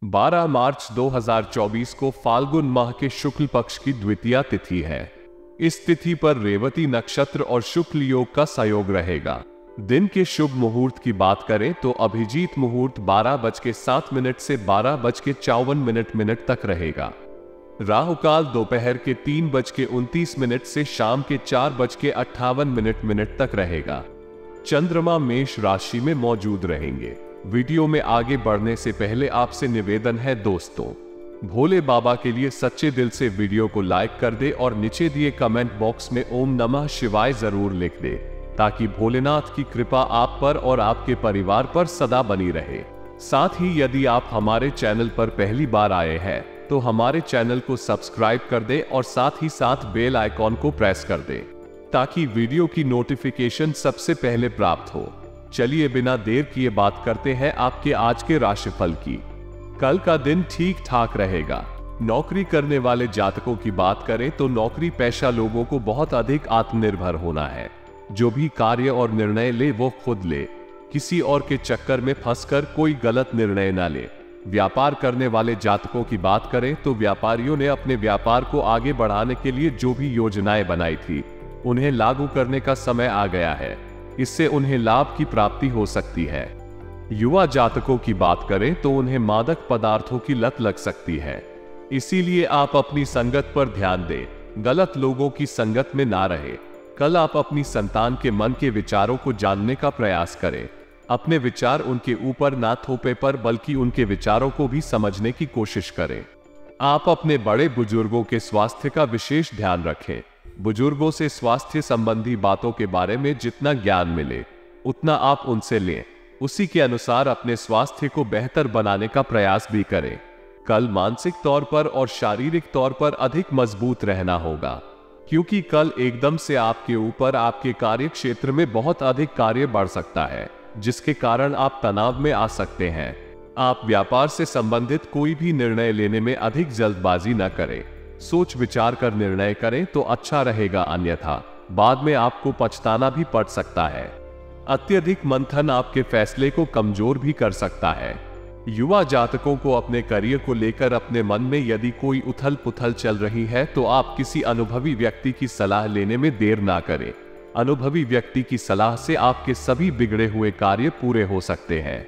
12 मार्च 2024 को फाल्गुन माह के शुक्ल पक्ष की द्वितीया तिथि है। इस तिथि पर रेवती नक्षत्र और शुक्ल योग का संयोग रहेगा। दिन के शुभ मुहूर्त की बात करें तो अभिजीत मुहूर्त 12:07 से 12:54 तक रहेगा। राहु काल दोपहर के 3:29 से शाम के 4:58 तक रहेगा। चंद्रमा मेष राशि में मौजूद रहेंगे। वीडियो में आगे बढ़ने से पहले आपसे निवेदन है दोस्तों, भोले बाबा के लिए सच्चे दिल से वीडियो को लाइक कर दे और नीचे दिए कमेंट बॉक्स में ओम नमः शिवाय जरूर लिख दे, ताकि भोलेनाथ की कृपा आप पर और आपके परिवार पर सदा बनी रहे। साथ ही यदि आप हमारे चैनल पर पहली बार आए हैं तो हमारे चैनल को सब्सक्राइब कर दे और साथ ही साथ बेल आइकॉन को प्रेस कर दे, ताकि वीडियो की नोटिफिकेशन सबसे पहले प्राप्त हो। चलिए बिना देर किए बात करते हैं आपके आज के राशिफल की। कल का दिन ठीक ठाक रहेगा। नौकरी करने वाले जातकों की बात करें तो नौकरी पेशा लोगों को बहुत अधिक आत्मनिर्भर होना है। जो भी कार्य और निर्णय ले वो खुद ले, किसी और के चक्कर में फंसकर कोई गलत निर्णय ना ले। व्यापार करने वाले जातकों की बात करें तो व्यापारियों ने अपने व्यापार को आगे बढ़ाने के लिए जो भी योजनाएं बनाई थी उन्हें लागू करने का समय आ गया है। इससे उन्हें लाभ की प्राप्ति हो सकती है। युवा जातकों की बात करें तो उन्हें मादक पदार्थों की लत लग सकती है, इसीलिए आप अपनी संगत पर ध्यान दें, गलत लोगों की संगत में ना रहे। कल आप अपनी संतान के मन के विचारों को जानने का प्रयास करें। अपने विचार उनके ऊपर ना थोपे पर बल्कि उनके विचारों को भी समझने की कोशिश करें। आप अपने बड़े बुजुर्गों के स्वास्थ्य का विशेष ध्यान रखें। बुजुर्गों से स्वास्थ्य संबंधी बातों के बारे में जितना ज्ञान मिले उतना आप उनसे लें। उसी के अनुसार अपने स्वास्थ्य को बेहतर बनाने का प्रयास भी करें। कल मानसिक तौर पर और शारीरिक तौर पर अधिक मजबूत रहना होगा, क्योंकि कल एकदम से आपके ऊपर आपके कार्य क्षेत्र में बहुत अधिक कार्य बढ़ सकता है, जिसके कारण आप तनाव में आ सकते हैं। आप व्यापार से संबंधित कोई भी निर्णय लेने में अधिक जल्दबाजी न करें। सोच विचार कर निर्णय करें तो अच्छा रहेगा, अन्यथा बाद में आपको पछताना भी पड़ सकता है। अत्यधिक मंथन आपके फैसले को कमजोर भी कर सकता है। युवा जातकों को अपने करियर को लेकर अपने मन में यदि कोई उथल पुथल चल रही है तो आप किसी अनुभवी व्यक्ति की सलाह लेने में देर ना करें। अनुभवी व्यक्ति की सलाह से आपके सभी बिगड़े हुए कार्य पूरे हो सकते हैं।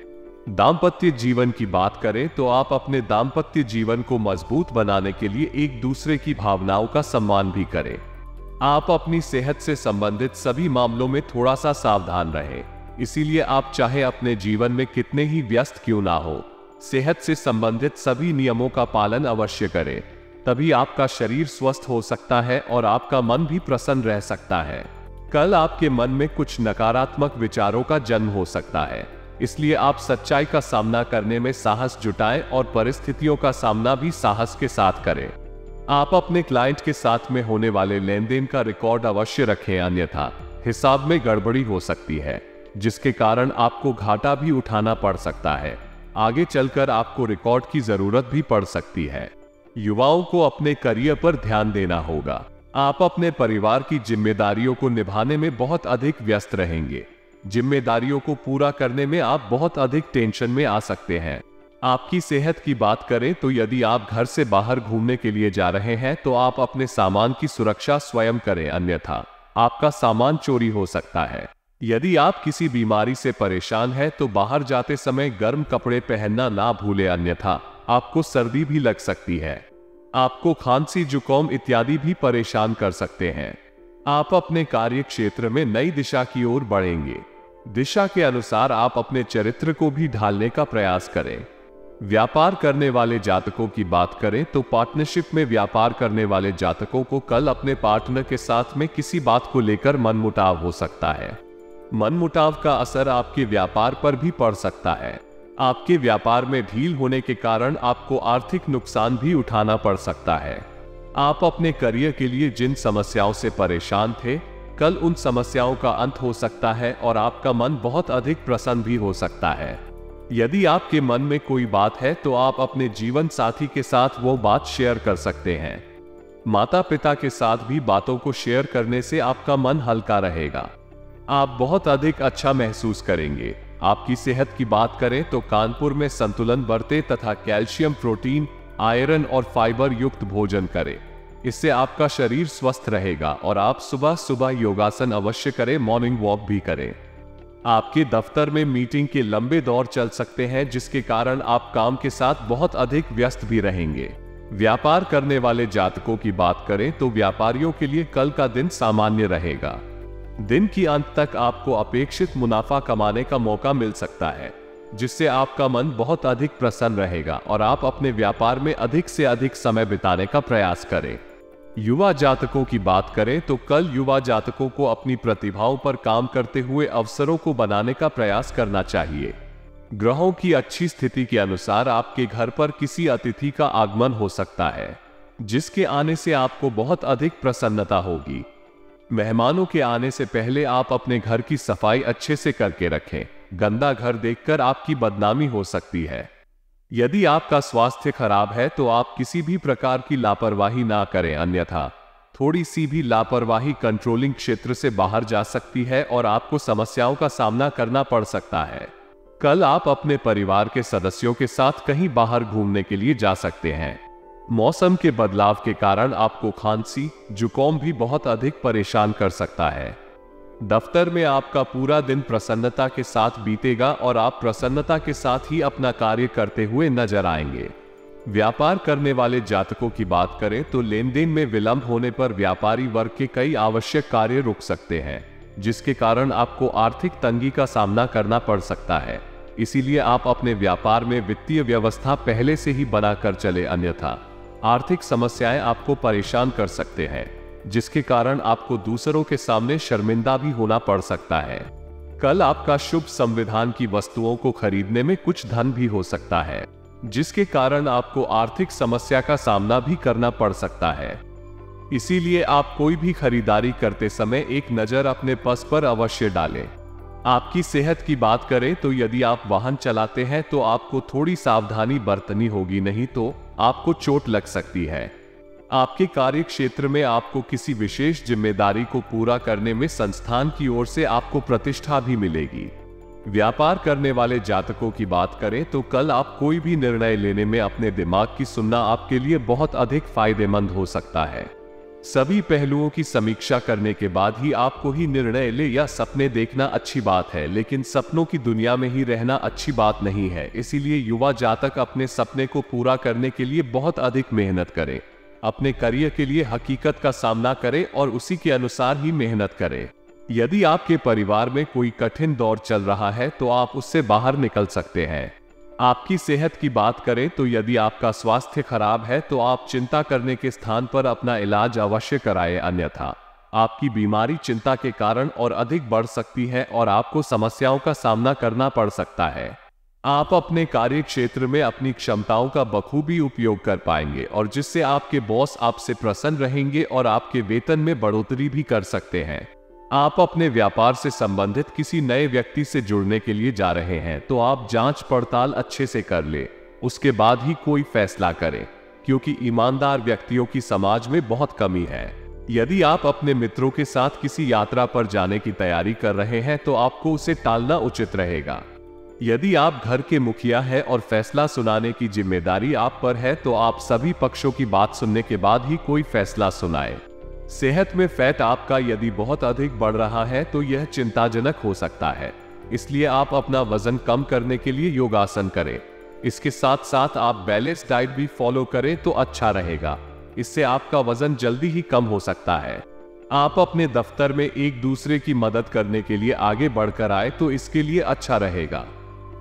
दाम्पत्य जीवन की बात करें तो आप अपने दाम्पत्य जीवन को मजबूत बनाने के लिए एक दूसरे की भावनाओं का सम्मान भी करें। आप अपनी सेहत से संबंधित सभी मामलों में थोड़ा सा सावधान रहें। इसीलिए आप चाहे अपने जीवन में कितने ही व्यस्त क्यों ना हो, सेहत से संबंधित सभी नियमों का पालन अवश्य करें। तभी आपका शरीर स्वस्थ हो सकता है और आपका मन भी प्रसन्न रह सकता है। कल आपके मन में कुछ नकारात्मक विचारों का जन्म हो सकता है, इसलिए आप सच्चाई का सामना करने में साहस जुटाएं और परिस्थितियों का सामना भी साहस के साथ करें। आप अपने क्लाइंट के साथ में होने वाले लेन देन का रिकॉर्ड अवश्य रखें, अन्यथा हिसाब में गड़बड़ी हो सकती है, जिसके कारण आपको घाटा भी उठाना पड़ सकता है। आगे चलकर आपको रिकॉर्ड की जरूरत भी पड़ सकती है। युवाओं को अपने करियर पर ध्यान देना होगा। आप अपने परिवार की जिम्मेदारियों को निभाने में बहुत अधिक व्यस्त रहेंगे। जिम्मेदारियों को पूरा करने में आप बहुत अधिक टेंशन में आ सकते हैं। आपकी सेहत की बात करें तो यदि आप घर से बाहर घूमने के लिए जा रहे हैं तो आप अपने सामान की सुरक्षा स्वयं करें, अन्यथा आपका सामान चोरी हो सकता है। यदि आप किसी बीमारी से परेशान हैं तो बाहर जाते समय गर्म कपड़े पहनना ना भूलें, अन्यथा आपको सर्दी भी लग सकती है। आपको खांसी जुकाम इत्यादि भी परेशान कर सकते हैं। आप अपने कार्य क्षेत्र में नई दिशा की ओर बढ़ेंगे। दिशा के अनुसार आप अपने चरित्र को भी ढालने का प्रयास करें। व्यापार करने वाले जातकों की बात करें तो पार्टनरशिप में व्यापार करने वाले जातकों को कल अपने पार्टनर के साथ में किसी बात को लेकर मनमुटाव हो सकता है। मनमुटाव का असर आपके व्यापार पर भी पड़ सकता है। आपके व्यापार में ढील होने के कारण आपको आर्थिक नुकसान भी उठाना पड़ सकता है। आप अपने करियर के लिए जिन समस्याओं से परेशान थे, कल उन समस्याओं का अंत हो सकता है और आपका मन बहुत अधिक प्रसन्न भी हो सकता है। यदि आपके मन में कोई बात है तो आप अपने जीवन साथी के साथ वो बात शेयर कर सकते हैं। माता पिता के साथ भी बातों को शेयर करने से आपका मन हल्का रहेगा। आप बहुत अधिक अच्छा महसूस करेंगे। आपकी सेहत की बात करें तो कानपुर में संतुलन बरतें तथा कैल्शियम, प्रोटीन, आयरन और फाइबर युक्त भोजन करें। इससे आपका शरीर स्वस्थ रहेगा और आप सुबह सुबह योगासन अवश्य करें, मॉर्निंग वॉक भी करें। आपके दफ्तर में मीटिंग के लंबे दौर चल सकते हैं, जिसके कारण आप काम के साथ बहुत अधिक व्यस्त भी रहेंगे। व्यापार करने वाले जातकों की बात करें तो व्यापारियों के लिए कल का दिन सामान्य रहेगा। दिन की अंत तक आपको अपेक्षित मुनाफा कमाने का मौका मिल सकता है, जिससे आपका मन बहुत अधिक प्रसन्न रहेगा और आप अपने व्यापार में अधिक से अधिक समय बिताने का प्रयास करें। युवा जातकों की बात करें तो कल युवा जातकों को अपनी प्रतिभाओं पर काम करते हुए अवसरों को बनाने का प्रयास करना चाहिए। ग्रहों की अच्छी स्थिति के अनुसार आपके घर पर किसी अतिथि का आगमन हो सकता है, जिसके आने से आपको बहुत अधिक प्रसन्नता होगी। मेहमानों के आने से पहले आप अपने घर की सफाई अच्छे से करके रखें। गंदा घर देखकर आपकी बदनामी हो सकती है। यदि आपका स्वास्थ्य खराब है तो आप किसी भी प्रकार की लापरवाही ना करें, अन्यथा थोड़ी सी भी लापरवाही कंट्रोलिंग क्षेत्र से बाहर जा सकती है और आपको समस्याओं का सामना करना पड़ सकता है। कल आप अपने परिवार के सदस्यों के साथ कहीं बाहर घूमने के लिए जा सकते हैं। मौसम के बदलाव के कारण आपको खांसी, जुकाम भी बहुत अधिक परेशान कर सकता है। दफ्तर में आपका पूरा दिन प्रसन्नता के साथ बीतेगा और आप प्रसन्नता के साथ ही अपना कार्य करते हुए नजर आएंगे। व्यापार करने वाले जातकों की बात करें तो लेन देन में विलंब होने पर व्यापारी वर्ग के कई आवश्यक कार्य रुक सकते हैं, जिसके कारण आपको आर्थिक तंगी का सामना करना पड़ सकता है। इसीलिए आप अपने व्यापार में वित्तीय व्यवस्था पहले से ही बनाकर चले, अन्यथा आर्थिक समस्याएं आपको परेशान कर सकते हैं, जिसके कारण आपको दूसरों के सामने शर्मिंदा भी होना पड़ सकता है। कल आपका शुभ संविधान की वस्तुओं को खरीदने में कुछ धन भी हो सकता है, जिसके कारण आपको आर्थिक समस्या का सामना भी करना पड़ सकता है। इसीलिए आप कोई भी खरीदारी करते समय एक नजर अपने पर्स पर अवश्य डालें। आपकी सेहत की बात करें तो यदि आप वाहन चलाते हैं तो आपको थोड़ी सावधानी बरतनी होगी, नहीं तो आपको चोट लग सकती है। आपके कार्य क्षेत्र में आपको किसी विशेष जिम्मेदारी को पूरा करने में संस्थान की ओर से आपको प्रतिष्ठा भी मिलेगी। व्यापार करने वाले जातकों की बात करें तो कल आप कोई भी निर्णय लेने में अपने दिमाग की सुनना आपके लिए बहुत अधिक फायदेमंद हो सकता है। सभी पहलुओं की समीक्षा करने के बाद ही आपको ही निर्णय ले या सपने देखना अच्छी बात है, लेकिन सपनों की दुनिया में ही रहना अच्छी बात नहीं है। इसीलिए युवा जातक अपने सपने को पूरा करने के लिए बहुत अधिक मेहनत करें, अपने करियर के लिए हकीकत का सामना करें और उसी के अनुसार ही मेहनत करें। यदि आपके परिवार में कोई कठिन दौर चल रहा है तो आप उससे बाहर निकल सकते हैं। आपकी सेहत की बात करें तो यदि आपका स्वास्थ्य खराब है तो आप चिंता करने के स्थान पर अपना इलाज अवश्य कराएं, अन्यथा आपकी बीमारी चिंता के कारण और अधिक बढ़ सकती है और आपको समस्याओं का सामना करना पड़ सकता है। आप अपने कार्य क्षेत्र में अपनी क्षमताओं का बखूबी उपयोग कर पाएंगे और जिससे आपके बॉस आपसे प्रसन्न रहेंगे और आपके वेतन में बढ़ोतरी भी कर सकते हैं। आप अपने व्यापार से संबंधित किसी नए व्यक्ति से जुड़ने के लिए जा रहे हैं तो आप जांच पड़ताल अच्छे से कर ले, उसके बाद ही कोई फैसला करें, क्योंकि ईमानदार व्यक्तियों की समाज में बहुत कमी है। यदि आप अपने मित्रों के साथ किसी यात्रा पर जाने की तैयारी कर रहे हैं तो आपको उसे टालना उचित रहेगा। यदि आप घर के मुखिया हैं और फैसला सुनाने की जिम्मेदारी आप पर है तो आप सभी पक्षों की बात सुनने के बाद ही कोई फैसला सुनाएं। सेहत में फैट आपका यदि बहुत अधिक बढ़ रहा है तो यह चिंताजनक हो सकता है, इसलिए आप अपना वजन कम करने के लिए योगासन करें। इसके साथ साथ आप बैलेंस डाइट भी फॉलो करें तो अच्छा रहेगा, इससे आपका वजन जल्दी ही कम हो सकता है। आप अपने दफ्तर में एक दूसरे की मदद करने के लिए आगे बढ़कर आए तो इसके लिए अच्छा रहेगा।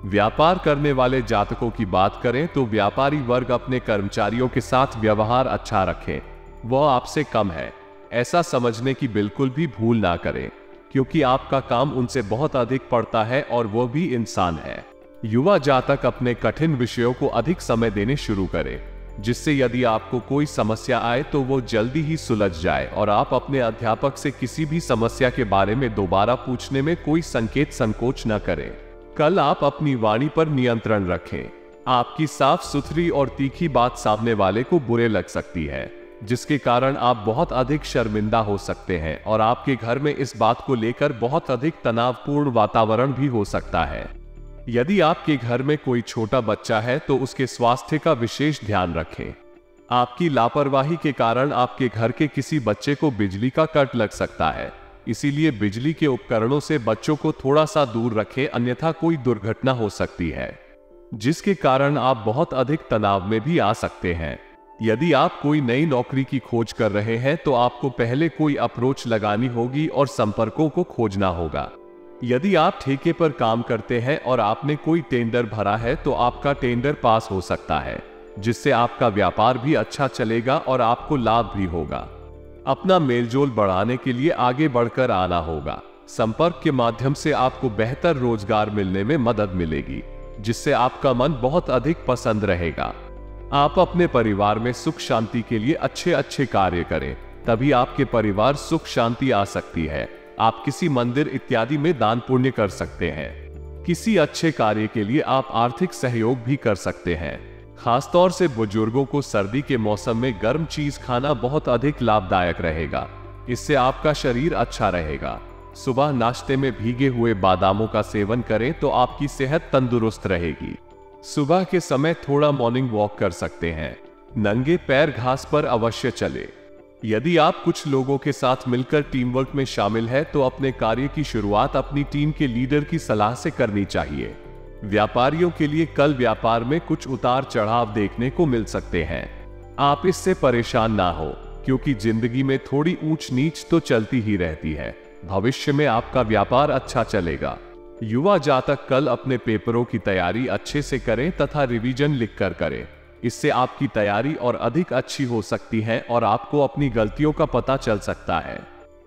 व्यापार करने वाले जातकों की बात करें तो व्यापारी वर्ग अपने कर्मचारियों के साथ व्यवहार अच्छा रखें, वह आपसे कम है ऐसा समझने की बिल्कुल भी भूल ना करें, क्योंकि आपका काम उनसे बहुत अधिक पड़ता है और वो भी इंसान है। युवा जातक अपने कठिन विषयों को अधिक समय देने शुरू करें, जिससे यदि आपको कोई समस्या आए तो वो जल्दी ही सुलझ जाए और आप अपने अध्यापक से किसी भी समस्या के बारे में दोबारा पूछने में कोई संकोच न करें। कल आप अपनी वाणी पर नियंत्रण रखें। आपकी साफ सुथरी और तीखी बात सामने वाले को बुरे लग सकती है, जिसके कारण आप बहुत अधिक शर्मिंदा हो सकते हैं और आपके घर में इस बात को लेकर बहुत अधिक तनावपूर्ण वातावरण भी हो सकता है। यदि आपके घर में कोई छोटा बच्चा है तो उसके स्वास्थ्य का विशेष ध्यान रखें। आपकी लापरवाही के कारण आपके घर के किसी बच्चे को बिजली का कट लग सकता है, इसीलिए बिजली के उपकरणों से बच्चों को थोड़ा सा दूर रखें, अन्यथा कोई दुर्घटना हो सकती है जिसके कारण आप बहुत अधिक तनाव में भी आ सकते हैं। यदि आप कोई नई नौकरी की खोज कर रहे हैं तो आपको पहले कोई अप्रोच लगानी होगी और संपर्कों को खोजना होगा। यदि आप ठेके पर काम करते हैं और आपने कोई टेंडर भरा है तो आपका टेंडर पास हो सकता है, जिससे आपका व्यापार भी अच्छा चलेगा और आपको लाभ भी होगा। अपना मेलजोल बढ़ाने के लिए आगे बढ़कर आना होगा। संपर्क के माध्यम से आपको बेहतर रोजगार मिलने में मदद मिलेगी, जिससे आपका मन बहुत अधिक पसंद रहेगा। आप अपने परिवार में सुख शांति के लिए अच्छे अच्छे कार्य करें, तभी आपके परिवार सुख शांति आ सकती है। आप किसी मंदिर इत्यादि में दान पुण्य कर सकते हैं। किसी अच्छे कार्य के लिए आप आर्थिक सहयोग भी कर सकते हैं। खासतौर से बुजुर्गों को सर्दी के मौसम में गर्म चीज खाना बहुत अधिक लाभदायक रहेगा, इससे आपका शरीर अच्छा रहेगा। सुबह नाश्ते में भीगे हुए बादामों का सेवन करें तो आपकी सेहत तंदुरुस्त रहेगी। सुबह के समय थोड़ा मॉर्निंग वॉक कर सकते हैं। नंगे पैर घास पर अवश्य चले। यदि आप कुछ लोगों के साथ मिलकर टीम वर्क में शामिल है तो अपने कार्य की शुरुआत अपनी टीम के लीडर की सलाह से करनी चाहिए। व्यापारियों के लिए कल व्यापार में कुछ उतार चढ़ाव देखने को मिल सकते हैं। आप इससे परेशान ना हो, क्योंकि जिंदगी में थोड़ी ऊंच नीच तो चलती ही रहती है। भविष्य में आपका व्यापार अच्छा चलेगा। युवा जातक कल अपने पेपरों की तैयारी अच्छे से करें तथा रिवीजन लिखकर करें। इससे आपकी तैयारी और अधिक अच्छी हो सकती है और आपको अपनी गलतियों का पता चल सकता है।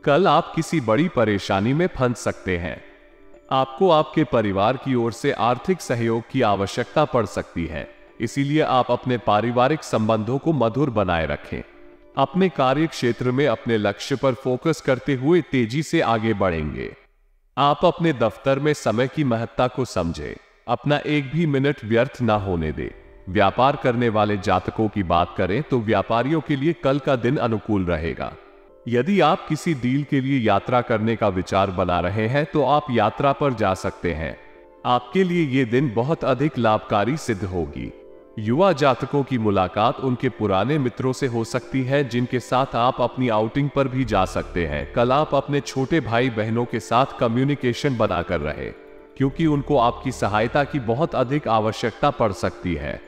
कल आप किसी बड़ी परेशानी में फंस सकते हैं। आपको आपके परिवार की ओर से आर्थिक सहयोग की आवश्यकता पड़ सकती है, इसीलिए आप अपने पारिवारिक संबंधों को मधुर बनाए रखें। अपने कार्य क्षेत्र में अपने लक्ष्य पर फोकस करते हुए तेजी से आगे बढ़ेंगे। आप अपने दफ्तर में समय की महत्ता को समझें। अपना एक भी मिनट व्यर्थ ना होने दें। व्यापार करने वाले जातकों की बात करें तो व्यापारियों के लिए कल का दिन अनुकूल रहेगा। यदि आप किसी डील के लिए यात्रा करने का विचार बना रहे हैं तो आप यात्रा पर जा सकते हैं। आपके लिए यह दिन बहुत अधिक लाभकारी सिद्ध होगी। युवा जातकों की मुलाकात उनके पुराने मित्रों से हो सकती है, जिनके साथ आप अपनी आउटिंग पर भी जा सकते हैं। कल आप अपने छोटे भाई बहनों के साथ कम्युनिकेशन बनाकर रहे, क्योंकि उनको आपकी सहायता की बहुत अधिक आवश्यकता पड़ सकती है।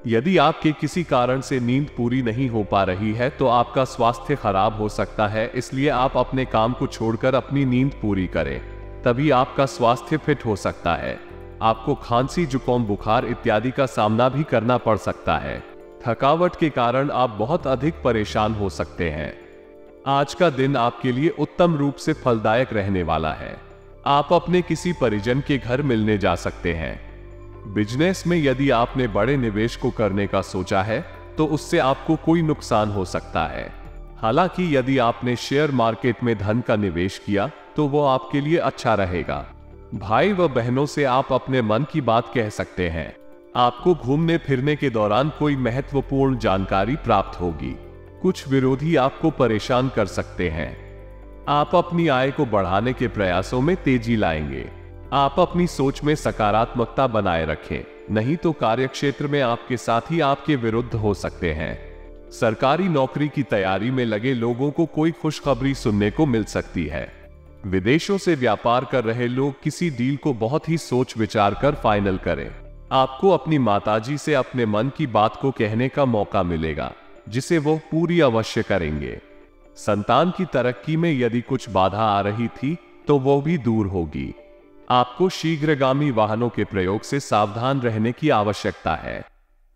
यदि आपके किसी कारण से नींद पूरी नहीं हो पा रही है तो आपका स्वास्थ्य खराब हो सकता है, इसलिए आप अपने काम को छोड़कर अपनी नींद पूरी करें, तभी आपका स्वास्थ्य फिट हो सकता है। आपको खांसी, जुकाम, बुखार इत्यादि का सामना भी करना पड़ सकता है। थकावट के कारण आप बहुत अधिक परेशान हो सकते हैं। आज का दिन आपके लिए उत्तम रूप से फलदायक रहने वाला है। आप अपने किसी परिजन के घर मिलने जा सकते हैं। बिजनेस में यदि आपने बड़े निवेश को करने का सोचा है तो उससे आपको कोई नुकसान हो सकता है। हालांकि यदि आपने शेयर मार्केट में धन का निवेश किया तो वो आपके लिए अच्छा रहेगा। भाई व बहनों से आप अपने मन की बात कह सकते हैं। आपको घूमने फिरने के दौरान कोई महत्वपूर्ण जानकारी प्राप्त होगी। कुछ विरोधी आपको परेशान कर सकते हैं। आप अपनी आय को बढ़ाने के प्रयासों में तेजी लाएंगे। आप अपनी सोच में सकारात्मकता बनाए रखें, नहीं तो कार्यक्षेत्र में आपके साथी आपके विरुद्ध हो सकते हैं। सरकारी नौकरी की तैयारी में लगे लोगों को कोई खुशखबरी सुनने को मिल सकती है। विदेशों से व्यापार कर रहे लोग किसी डील को बहुत ही सोच विचार कर फाइनल करें। आपको अपनी माताजी से अपने मन की बात को कहने का मौका मिलेगा, जिसे वो पूरी अवश्य करेंगे। संतान की तरक्की में यदि कुछ बाधा आ रही थी तो वो भी दूर होगी। आपको शीघ्रगामी वाहनों के प्रयोग से सावधान रहने की आवश्यकता है।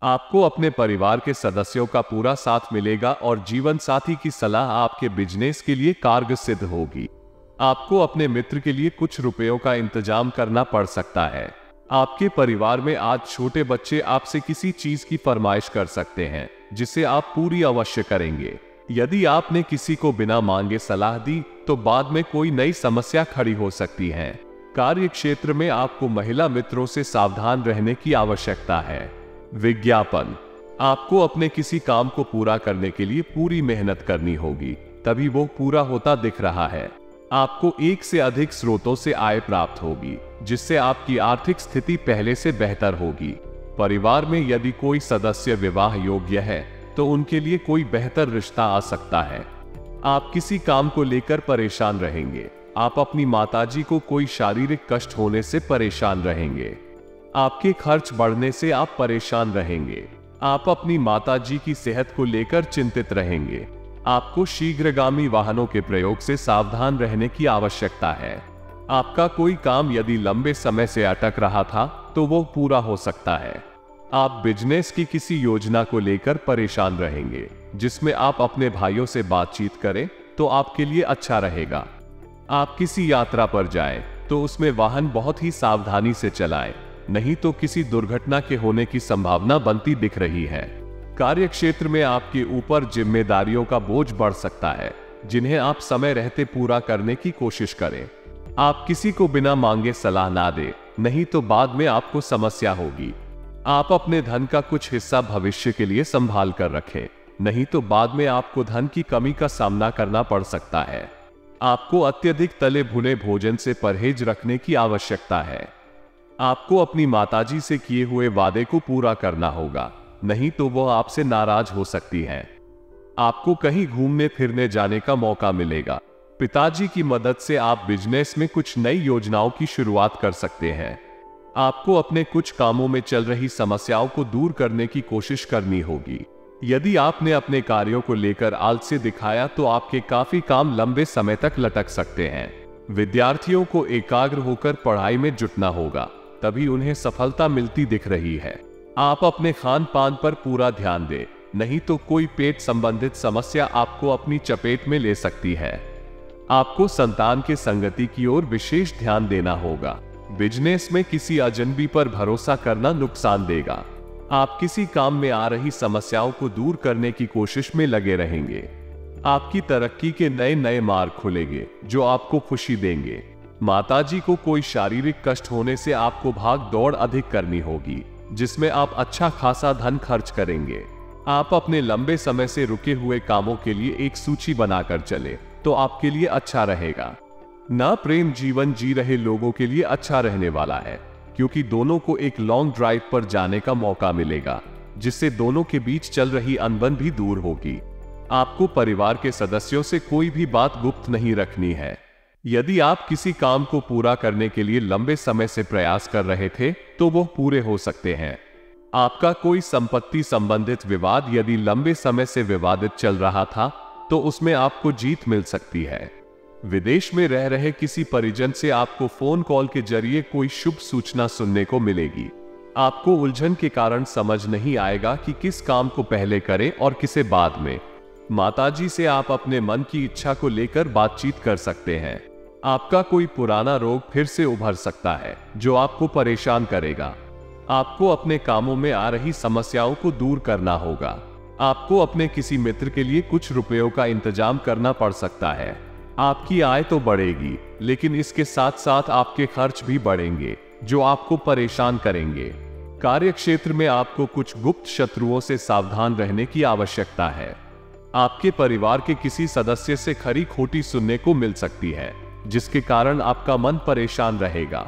आपको अपने परिवार के सदस्यों का पूरा साथ मिलेगा और जीवन साथी की सलाह आपके बिजनेस के लिए कारगर सिद्ध होगी। आपको अपने मित्र के लिए कुछ रुपयों का इंतजाम करना पड़ सकता है। आपके परिवार में आज छोटे बच्चे आपसे किसी चीज की फरमाइश कर सकते हैं, जिसे आप पूरी अवश्य करेंगे। यदि आपने किसी को बिना मांगे सलाह दी तो बाद में कोई नई समस्या खड़ी हो सकती है। कार्य क्षेत्र में आपको महिला मित्रों से सावधान रहने की आवश्यकता है। विज्ञापन, आपको अपने किसी काम को पूरा करने के लिए पूरी मेहनत करनी होगी, तभी वो पूरा होता दिख रहा है। आपको एक से अधिक स्रोतों से आय प्राप्त होगी, जिससे आपकी आर्थिक स्थिति पहले से बेहतर होगी। परिवार में यदि कोई सदस्य विवाह योग्य है तो उनके लिए कोई बेहतर रिश्ता आ सकता है। आप किसी काम को लेकर परेशान रहेंगे। आप अपनी माताजी को कोई शारीरिक कष्ट होने से परेशान रहेंगे। आपके खर्च बढ़ने से आप परेशान रहेंगे। आप अपनी माताजी की सेहत को लेकर चिंतित रहेंगे। आपको शीघ्रगामी वाहनों के प्रयोग से सावधान रहने की आवश्यकता है। आपका कोई काम यदि लंबे समय से अटक रहा था तो वो पूरा हो सकता है। आप बिजनेस की किसी योजना को लेकर परेशान रहेंगे, जिसमें आप अपने भाइयों से बातचीत करें तो आपके लिए अच्छा रहेगा। आप किसी यात्रा पर जाएं तो उसमें वाहन बहुत ही सावधानी से चलाएं, नहीं तो किसी दुर्घटना के होने की संभावना बनती दिख रही है। कार्यक्षेत्र में आपके ऊपर जिम्मेदारियों का बोझ बढ़ सकता है, जिन्हें आप समय रहते पूरा करने की कोशिश करें। आप किसी को बिना मांगे सलाह ना दें, नहीं तो बाद में आपको समस्या होगी। आप अपने धन का कुछ हिस्सा भविष्य के लिए संभाल कर रखें, नहीं तो बाद में आपको धन की कमी का सामना करना पड़ सकता है। आपको अत्यधिक तले भुने भोजन से परहेज रखने की आवश्यकता है। आपको अपनी माताजी से किए हुए वादे को पूरा करना होगा, नहीं तो वो आपसे नाराज हो सकती हैं। आपको कहीं घूमने फिरने जाने का मौका मिलेगा। पिताजी की मदद से आप बिजनेस में कुछ नई योजनाओं की शुरुआत कर सकते हैं। आपको अपने कुछ कामों में चल रही समस्याओं को दूर करने की कोशिश करनी होगी। यदि आपने अपने कार्यों को लेकर आलस्य दिखाया तो आपके काफी काम लंबे समय तक लटक सकते हैं। विद्यार्थियों को एकाग्र होकर पढ़ाई में जुटना होगा, तभी उन्हें सफलता मिलती दिख रही है। आप अपने खान पान पर पूरा ध्यान दें, नहीं तो कोई पेट संबंधित समस्या आपको अपनी चपेट में ले सकती है। आपको संतान के संगति की ओर विशेष ध्यान देना होगा। बिजनेस में किसी अजनबी पर भरोसा करना नुकसान देगा। आप किसी काम में आ रही समस्याओं को दूर करने की कोशिश में लगे रहेंगे। आपकी तरक्की के नए नए मार्ग खुलेंगे जो आपको खुशी देंगे। माताजी को कोई शारीरिक कष्ट होने से आपको भाग दौड़ अधिक करनी होगी, जिसमें आप अच्छा खासा धन खर्च करेंगे। आप अपने लंबे समय से रुके हुए कामों के लिए एक सूची बनाकर चले तो आपके लिए अच्छा रहेगा। ना प्रेम जीवन जी रहे लोगों के लिए अच्छा रहने वाला है, क्योंकि दोनों को एक लॉन्ग ड्राइव पर जाने का मौका मिलेगा, जिससे दोनों के बीच चल रही अनबन भी दूर होगी। आपको परिवार के सदस्यों से कोई भी बात गुप्त नहीं रखनी है। यदि आप किसी काम को पूरा करने के लिए लंबे समय से प्रयास कर रहे थे तो वो पूरे हो सकते हैं। आपका कोई संपत्ति संबंधित विवाद यदि लंबे समय से विवादित चल रहा था तो उसमें आपको जीत मिल सकती है। विदेश में रह रहे किसी परिजन से आपको फोन कॉल के जरिए कोई शुभ सूचना सुनने को मिलेगी। आपको उलझन के कारण समझ नहीं आएगा कि किस काम को पहले करें और किसे बाद में। माताजी से आप अपने मन की इच्छा को लेकर बातचीत कर सकते हैं। आपका कोई पुराना रोग फिर से उभर सकता है जो आपको परेशान करेगा। आपको अपने कामों में आ रही समस्याओं को दूर करना होगा। आपको अपने किसी मित्र के लिए कुछ रुपयों का इंतजाम करना पड़ सकता है। आपकी आय तो बढ़ेगी, लेकिन इसके साथ साथ आपके खर्च भी बढ़ेंगे जो आपको परेशान करेंगे। कार्यक्षेत्र में आपको कुछ गुप्त शत्रुओं से सावधान रहने की आवश्यकता है। आपके परिवार के किसी सदस्य से खरी खोटी सुनने को मिल सकती है, जिसके कारण आपका मन परेशान रहेगा।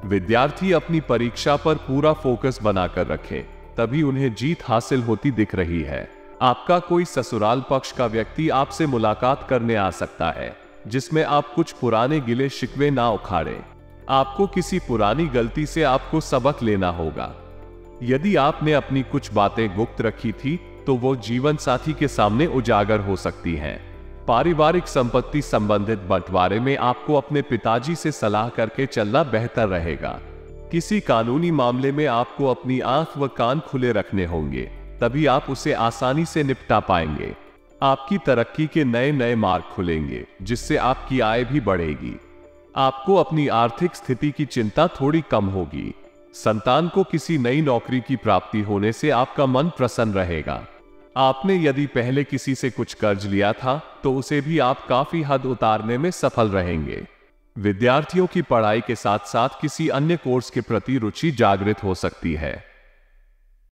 विद्यार्थी अपनी परीक्षा पर पूरा फोकस बनाकर रखें, तभी उन्हें जीत हासिल होती दिख रही है। आपका कोई ससुराल पक्ष का व्यक्ति आपसे मुलाकात करने आ सकता है, जिसमें आप कुछ पुराने गिले शिकवे ना उखाड़ें। आपको किसी पुरानी गलती से आपको सबक लेना होगा। यदि आपने अपनी कुछ बातें गुप्त रखी थी तो वो जीवन साथी के सामने उजागर हो सकती हैं। पारिवारिक संपत्ति संबंधित बंटवारे में आपको अपने पिताजी से सलाह करके चलना बेहतर रहेगा। किसी कानूनी मामले में आपको अपनी आंख व कान खुले रखने होंगे, तभी आप उसे आसानी से निपटा पाएंगे। आपकी तरक्की के नए नए मार्ग खुलेंगे, जिससे आपकी आय भी बढ़ेगी। आपको अपनी आर्थिक स्थिति की चिंता थोड़ी कम होगी। संतान को किसी नई नौकरी की प्राप्ति होने से आपका मन प्रसन्न रहेगा। आपने यदि पहले किसी से कुछ कर्ज लिया था तो उसे भी आप काफी हद उतारने में सफल रहेंगे। विद्यार्थियों की पढ़ाई के साथ साथ किसी अन्य कोर्स के प्रति रुचि जागृत हो सकती है।